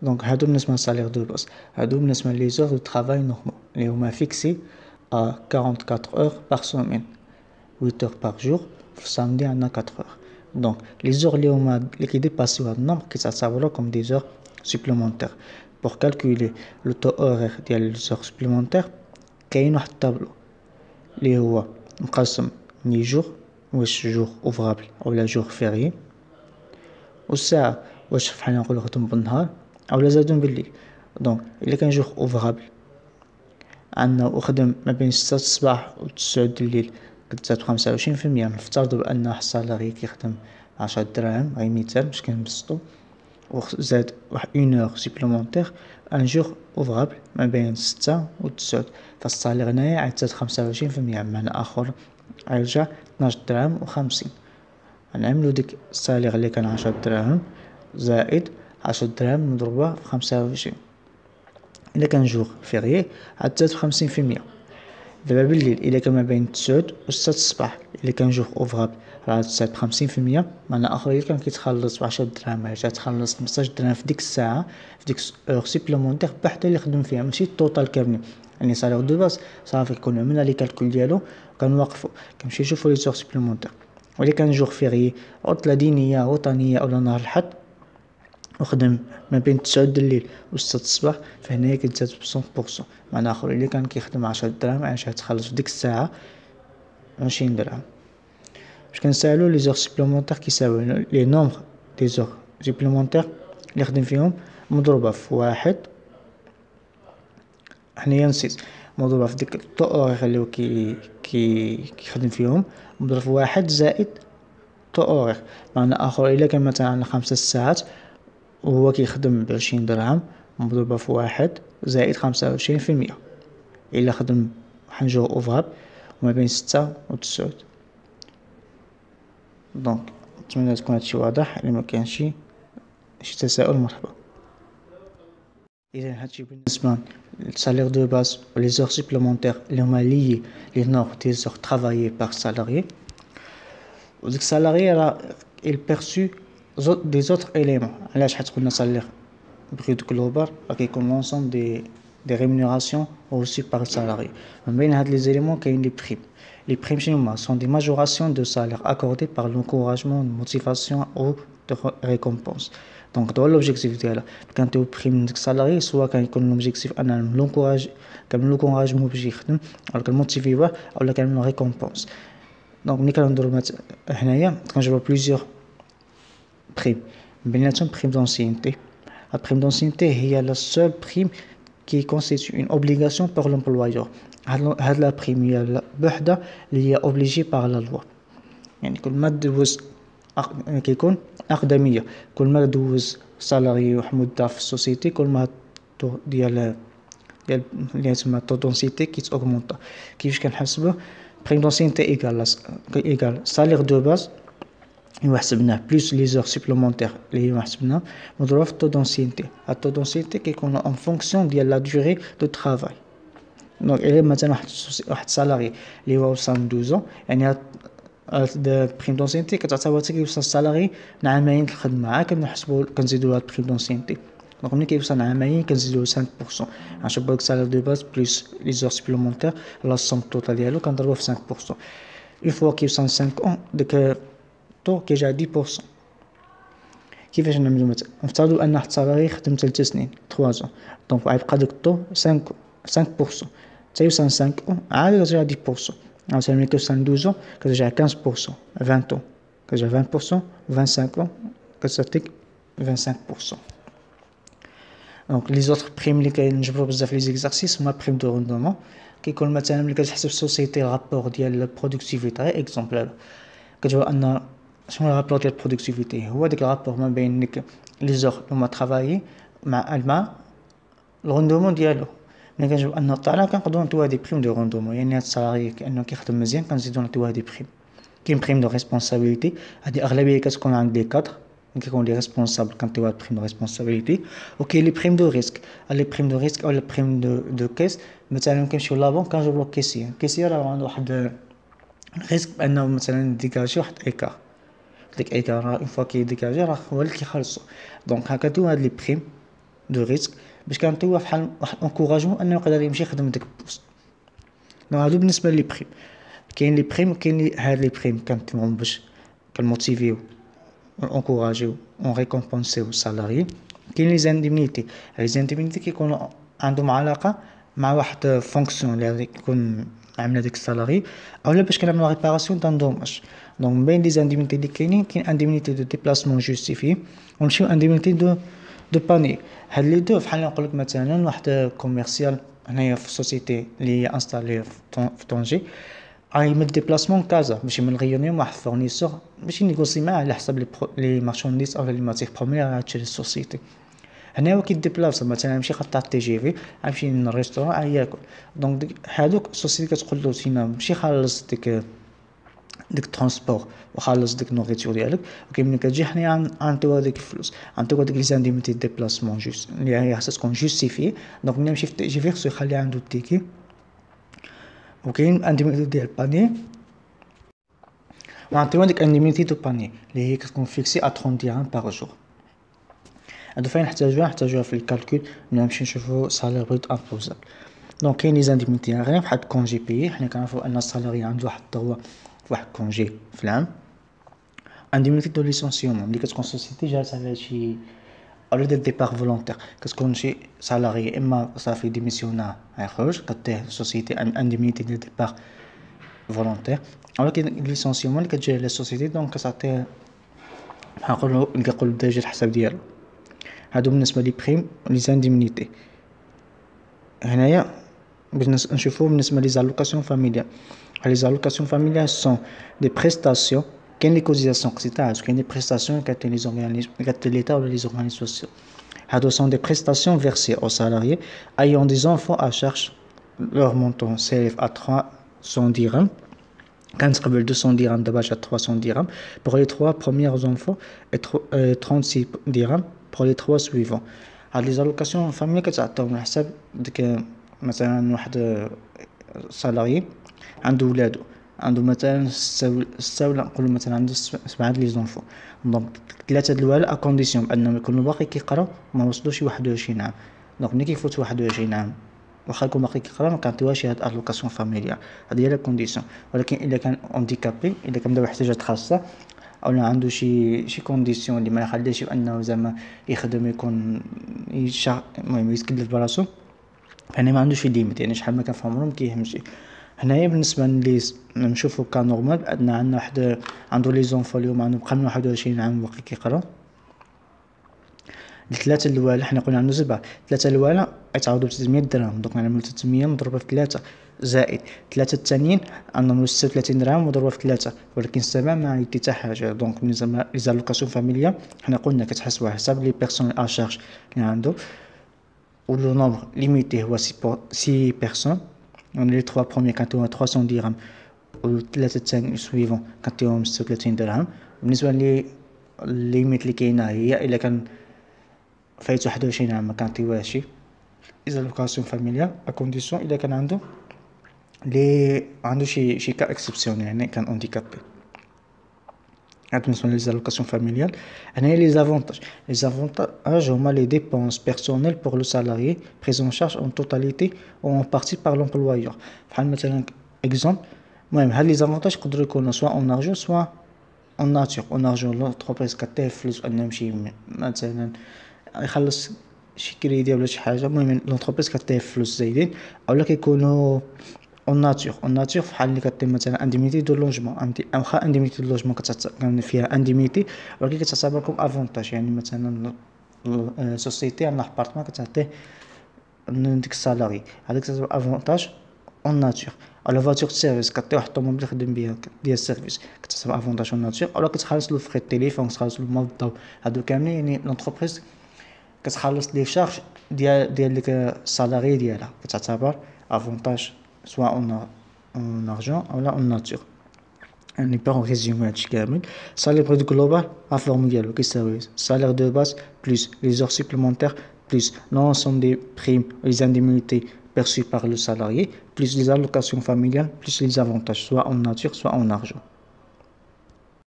دونك هادو بالنسبة للسالير دو باس. هادو بالنسبة لي زور دو ترافاي نورمال اللي هما فيكسي à 44 heures par semaine, 8 heures par jour. Le samedi, on a 4 heures. Donc, les heures qui dépassent le nombre, qui s'appellent comme des heures supplémentaires. Pour calculer le taux horaire des heures supplémentaires, il y a un tableau. Les heures, les jours, ou jours ouvrables, ou les jours fériés. Ou ça, ou je fais un rôle de ou les heures بالليل. Donc, il y a un jour ouvrable. عندنا وخدم ما بين 6 الصباح و 9 الليل كتزاد 25%. نفترض بأن واحد السالاري كيخدم 10 دراهم غير مثال باش كنبسطو وزاد واحد 1 اور سيبلومونتير ان جور اوفرابل ما بين 6 و 9 فالسالير هنايا عتزاد 25%. بمعنى آخر عيرجع 12 دراهم و50. غنعملو ديك السالير اللي كان 10 دراهم زائد 10 دراهم مضروبة في 25. إلا كان جور فيغيي عتزاد 50%. دابا بالليل إلا كان ما بين 9 و 6 الصباح إلا كان جور اوفرابل راه تزاد 50%. معنى آخر إلا كان كيتخلص ب10 دراهم راه تخلص 15 درهم في ديك الساعة في ديك اور سيبلومونتير بحدا اللي خدم فيها ماشي التوتال كاملين. يعني سالير دو باس صافي كون عملنا لي كالكول ديالو كنوقفو كنمشي نشوفو لي زور سيبلومونتير. وإلا كان جور فيغيي عطلة دينية وطنية أولا نهار الحد وخدم ما بين 9 الليل و 6 الصباح فهنايا كتزاد ب 100%. معنى آخر إلا كان كيخدم 10 دراهم علاش غتخلص في ديك الساعة 20 درهم. باش كنسالو لي زور سيبلومونتير كيساوي لي نومبر دي زور سيبلومونتير اللي خدم فيهم مضروبة في واحد حنايا نسيت مضروبة في ديك الطو اوريغ اللي هو كيخدم فيهم مضروب في واحد زائد طو اوريغ. معنى آخر إلا كان مثلا عندنا 5 ساعات وهو كيخدم ب20 درهم مضروبة في واحد زائد 25%. إلا خدم واحد جور اوفراب وما بين 6 و 9. دونك نتمنى تكون هادشي واضح. إلا مكانش شي تساؤل مرحبا. إذا هادشي بالنسبة للسالير دو باس و لي زور سيبلومونتير اللي هما لي نومبر دي زور ترافايي بار سالاري. و ديك السالاري راه il perçu des autres éléments. علاش حيت قلنا سالير brut global راه كيكون لونسومبل دي rémunérations reçues par le salarié. من بين هاد لي زيليمون كاين لي بريم. Les primes chez nous sont des majorations de salaire accordées par l'encouragement, de motivation ou de récompense. Donc, dans l'objectif de là, quand tu primes de salarié, soit quand il y a l'objectif de l'encourage, comme l'encouragement بيجي ou comme motiver ou comme la récompense. Donc, nous avons هنايا plusieurs primes. بيناتهم prime d'ancienneté. La prime d'ancienneté هي la seule prime qui constitue une obligation pour l'employeur. هاد لا بريم هي بوحدة اللي هي اوبليجي باغ لا لوا. يعني كل ما دوز كيكون أقدمية كل ما دوز سالاري واحد مدة في السوسيتي كل ما الطو ديال اللي تسمى الطو دونسيتي كيتأوغمونطا. كيفاش كنحسبوه بريم دونسيتي إيكال سالير دو باز اللي حسبناه بلوس لي زور سيبلومونتير اللي هما حسبناه مضروب في الطو دونسيتي. الطو دونسيتي كيكون اون فونكسيون ديال لا دوري دو ترافاي. دونك إلا مثلا واحد سالاري اللي هو وصل 12 يعني هاد بريم دونسينتي كتعتبر حتى كيوصل السالاري لعامين الخدمة عاد كنحسبو كنزيدو هاد بريم دونسينتي. دونك ملي كيوصل عامين كنزيدو 5% غنشوفو داك السالير دو باز بلوس لي زور سيبلومونتير لا سوم توتال ديالو كنضربوه في 5%. اون فوا كيوصل 5 داك طو كيرجع 10%. كيفاش نعملو مثلا نفترضو ان واحد السالاري خدم 3 سنين 3 ans دونك غيبقى داك الطو 5% تيوصل 5 عاد كترجع 10%. عاوتاني ملي كيوصل 12 كترجع 15% 20 كترجع 20% 25 كتعطيك 25%. دونك لي زوطر بريم اللي كنجبرو بزاف لي زيكزارسيس هما بريم دو روندومون. كيكون مثلا ملي كتحسب السوسيتي رابور ديال البرودكتيفيتي اكزومبل كتقول ان شنو الرابور ديال البرودكتيفيتي هو ديك الرابور ما بين ديك لي زور هما ترافايي مع الروندومون ديالو. ملي كنجيو ان طالع كنقدروا نعطيو هادي بريم دو روندومون يعني هاد السالاري كانه كيخدم مزيان كنزيدو نعطيو هادي بريم. كاين بريم دو ريسبونسابيلتي هادي اغلبيه كتكون عند لي كادر كيكون لي ريسبونسابل كنعطيو هاد بريم دو ريسبونسابيلتي. وكاين لي بريم دو ريسك لي بريم دو ريسك او لي بريم دو كيس. مثلا كنمشيو لابون كنجيبو كيسير راه عنده واحد ريسك بانه مثلا ديكاجي واحد ايكار ديك ايكار اون فوا كي ديكاجي راه هو اللي كيخلصو. دونك هكا تو هاد لي بريم دو ريسك باش كنعطيوه بحال واحد انكوراجمون انه يقدر يمشي يخدم ديك البوست. دونك هادو بالنسبه لي بريم. كاين لي بريم وكاين لي هاد لي بريم كنعطيوهم باش كنموتيفيو انكوراجيو اون ريكومبونسيو السالاري. كاين لي زانديمنيتي، لي زانديمنيتي كيكونوا عندهم علاقه مع واحد فونكسيون اللي يكون عامله ديك السالاري اولا باش كنعملو ريباراسيون تاع دوماج. دونك من بين لي زانديمنيتي اللي كاينين كاين انديمنيتي دو ديبلاسمون جوستيفي ونمشيو انديمنيتي دو باني. هاد لي دو بحال نقولك مثلا واحد كوميرسيال هنايا في السوسيتي اللي هي انستالي في طنجي يمد ديبلاسمون كازا باش من غيونيو واحد فورنيسور باش ينيغوسي معاه على حسب لي مارشانديز او لي ماتيغ بروميير هادشي السوسيتي. هنا هو كيديبلاصا مثلا يمشي خط تاع تي جي في يمشي للريستورون ياكل. دونك هادوك السوسيتي كتقول له سينا مشي خلص ديك ترونسبور وخلص ديك نوريتور ديالك، وكاين ملي كتجي حنايا غنعطيوها ديك الفلوس، غنعطيوها ديك لي زانديميتي ديبلاسمون جوست اللي هي خاصها تكون جوستيفي. دونك ملي يمشي في تي جي في خصو يخلي عنده التيكي. وكاين انديميتي ديال باني وغنعطيوها ديك انديميتي دو باني اللي هي كتكون فيكسي ا 30 درهم باغ جور. هادو فين نحتاجوها في الكالكول ملي نمشي نشوفو سالير بروت امبوزابل. دونك كاين لي زانديميتي غير بحال كونجي بيي، حنا كنعرفو ان السالاري عنده واحد الدروا في واحد كونجي في العام. انديميتي دو ليسونسيومون ملي كتكون سوسيتي جالسه على شي اولا ديال ديبار فولونتير كتكون شي سالاري اما صافي ديميسيونا يخرج كتعطيه سوسيتي انديميتي ديال ديبار فولونتير، اولا كاين ليسونسيومون اللي كتجي على السوسيتي دونك كتعطيه بحال نقولو الدرجه الحساب ديالو. هادو بالنسبه لي بريم لي زانديمنيتي. هنايا باش نشوفو بالنسبه لي زالوكاسيون فاميليال. لي زالوكاسيون فاميليال سون دي بريستاسيون، كاين لي كوتيزاسيون قسيتها كاين دي بريستاسيون كاتين لي زورغانيزم كاتين ليتا ولا لي زورغانيزم سوسيو. هادو سون دي بريستاسيون versées aux salariés ayant des enfants à charge. Leur montant s'élève à 300 dirhams. كانت قبل 200 درهم دابا جات 300 درهم pour les 3 premiers enfants et 36 dirhams pour les 3 suivants. هاد لي زالوكاسيون فاميليال كتعطيهم على حساب ديك مثلا واحد سالاري عنده ولادو عنده مثلا 6 ولا نقولوا مثلا عنده 7 لي زونفون. دونك 3 د الوالد ا كونديسيون انهم يكونوا باقي كيقراو ما وصلوش 21 عام. دونك ملي كيفوت 21 عام واخا يكون باقي كيقرا ما كنعطيوهاش هاد الوكاسيون فاميليال، هادي هي لا كونديسيون. ولكن الا كان اونديكابي الا كان عنده احتياجات خاصه او عنده شي كونديسيون اللي ما يخليش انه زعما يخدم يكون المهم يتكلف براسو، فهنا ما عندوش ليميت يعني شحال ما كان في عمرو مكيهمش. هنايا بالنسبه لي نشوفو كان نورمال عندنا واحد عنده لي زونفون اليوم عنده بقى من 21 عام باقي كيقرا. الثلاثه الاولى حنا قلنا عنده 7 3 الاولى يتعوضوا ب 300 درهم. دونك نعملو 300 مضروبه في 3 زائد 3 الثانيين عندهم 36 درهم مضروبه في 3 ولكن 7 ما يدي حتى حاجه. دونك زعما لي زالوكاسيون فاميليال حنا قلنا كتحسبوا على حساب لي بيرسون ا شارج اللي عنده و لو نومبر ليميتي هو 6 بيرسون. لي 3 بروميير كانتهم 300 درهم و 3 الثاني سويفون كانتهم 36 درهم. بالنسبه لي الليميت اللي كاينه هي الا كان فايت 21 عام ما كنعطيوهاش زالوكاسيون فاميليال ا كونديسيون الا كان عنده شي كا اكسبسيونيل يعني كان اونديكابي. هاد بالنسبه لي زالوكاسيون فاميليال. هنايا لي زافونتاج هما لي ديبونس بيرسونيل بور لو سالاريي بريز اون شارج اون توتاليتي او اون بارتي بار لومبلويور. بحال مثلا اكزومبل المهم هاد لي زافونتاج يقدروا يكونوا سوا اون ارجون سوا اون ناتور. اون ارجون لونتربريز كتعطيه فلوس انه يمشي مثلا يخلص شي كريدي ولا شي حاجه، المهم لونتربريز كتعطيه فلوس زايدين اولا كيكونوا اون ناتور بحال اللي كتعطي مثلا انديميتي دو لوجمون واخا انديميتي دو لوجمون كان فيها انديميتي ولكن كتعتبر كوم افونتاج. يعني مثلا سوسيتي عندها ابارتمون كتعطيه ديك السالاري هذاك كتعتبر افونتاج اون ناتور. على فاتور سيرفيس كطيح واحد الطوموبيل يخدم بها ديال السيرفيس كتحسب افونتاج اون ناتور. اولا كتخلص له فري التليفون كتخلص له الماء الضو هادو كاملين يعني لونتربريز كتخلص لي شارج ديال ديك السالاري ديالها كتعتبر افونتاج سواء اون ارجون اولا اون ناتور. يعني بون ريزومي هادشي كامل. سالير بريت جلوبال لا فورمول ديالو كيساوي سالير دو باز بلس لي زور سوبليمونتير plus l'ensemble des primes et les indemnités perçues par le salarié, plus les allocations familiales, plus les avantages, soit en nature, soit en argent.